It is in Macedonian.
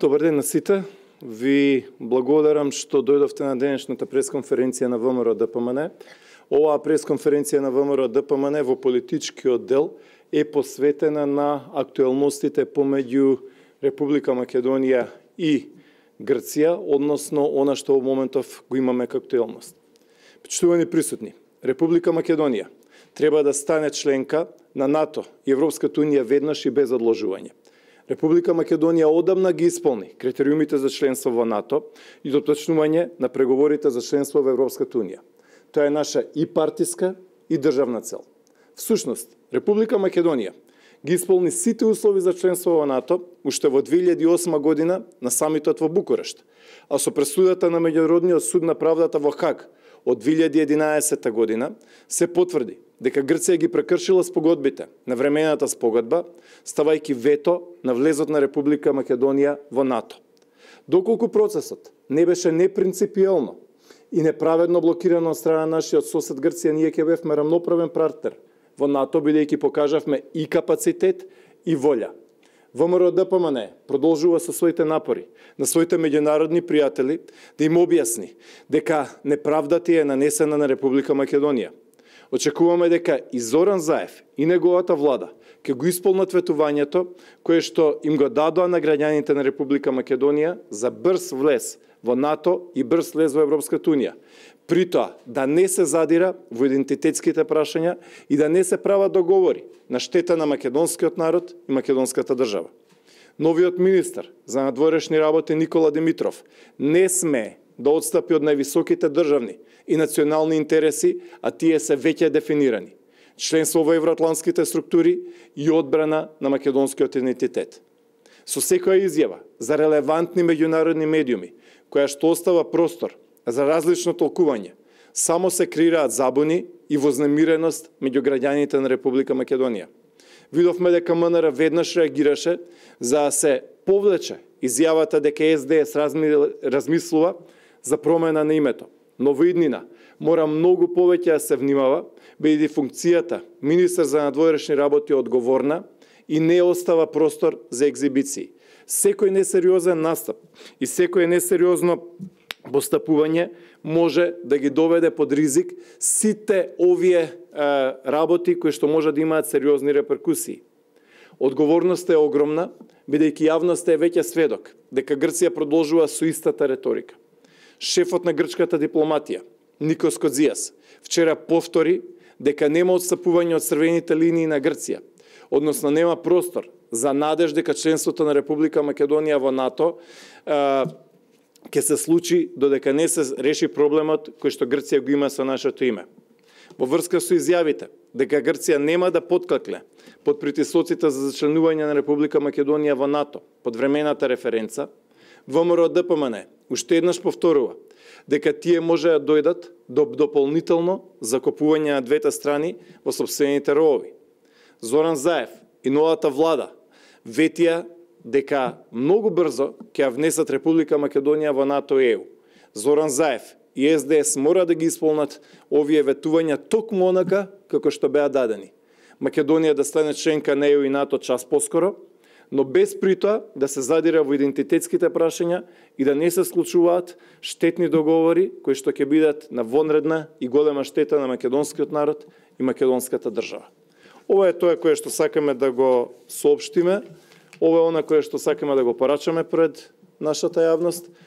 Добар ден на сите. Ви благодарам што дојдовте на денешната пресконференција на ВМРО-ДПМН. Оваа пресконференција на ВМРО-ДПМН во политичкиот дел е посветена на актуелностите помеѓу Република Македонија и Грција, односно она што во моментов го имаме како актуелност. Почитувани присутни, Република Македонија треба да стане членка на НАТО и Европската унија веднаш и без одложување. Република Македонија одамна ги исполни критериумите за членство во НАТО и доточнување на преговорите за членство во Европската унија. Тоа е наша и партиска и државна цел. Всушност, Република Македонија ги исполни сите услови за членство во НАТО уште во 2008 година на самитот во Букурешт, а со пресудата на Меѓународниот суд на правдата во Хаг од 2011 година се потврди дека Грција ги прекршила спогодбите на времената спогодба, ставајќи вето на влезот на Република Македонија во НАТО. Доколку процесот не беше непринципиелно и неправедно блокирано од страна нашиот сосед Грција, ние ќе бевме рамноправен партнер во НАТО, бидејќи покажавме и капацитет и волја. ВМРО-ДПМН продолжува со своите напори на своите меѓународни пријатели да им објасни дека неправдата е нанесена на Република Македонија. Очекуваме дека и Зоран Заев и неговата влада ќе го исполнат ветувањето кое што им го дадоа на граѓаните на Република Македонија за брз влез во НАТО и брз влез во Европската унија. При тоа да не се задира во идентитетските прашања и да не се прават договори на штета на македонскиот народ и македонската држава. Новиот министар за надворешни работи Никола Димитров не смее да отстапи од највисоките државни и национални интереси, а тие се веќе дефинирани. Членство во евроатлантските структури и одбрана на македонскиот идентитет. Со секоја изјава за релевантни меѓународни медиуми, која што остава простор за различно толкување, само се креираат забуни и вознемиреност меѓу граѓаните на Република Македонија. Видовме дека МНР веднаш реагираше за да се повлече изјавата дека СДС размислува за промена на името. Но во иднина мора многу повеќе да се внимава, бидејќи функцијата министар за надворешни работи е одговорна и не остава простор за екзибиции. Секој несериозен настап и секој несериозно постапување може да ги доведе под ризик сите овие работи кои што може да имаат сериозни реперкусии. Одговорноста е огромна, бидејќи јавноста е веќе сведок дека Грција продолжува со истата реторика. Шефот на грчката дипломатија, Никос Кодзијас, вчера повтори дека нема отстапување од црвените линии на Грција, односно нема простор за надеж дека членството на Република Македонија во НАТО ќе се случи додека не се реши проблемот кој што Грција го има со нашето име. Во врска со изјавите дека Грција нема да потклакне под притисоците за зачленување на Република Македонија во НАТО под времената референца, ВМРО-ДПМН уште еднаш повторува дека тие може да дојдат до дополнително закопување на двете страни во сопствените ровови. Зоран Заев и новата влада ветија дека многу брзо ќе внесат Република Македонија во НАТО и ЕУ. Зоран Заев и СДС мора да ги исполнат овие ветувања токму онака како што беа дадени. Македонија да стане членка на ЕУ и НАТО час поскоро, но без при тоа да се задира во идентитетските прашања и да не се склучуваат штетни договори кои што ќе бидат на вонредна и голема штета на македонскиот народ и македонската држава. Ова е тоа кое што сакаме да го соопштиме, ова е она кое што сакаме да го порачаме пред нашата јавност.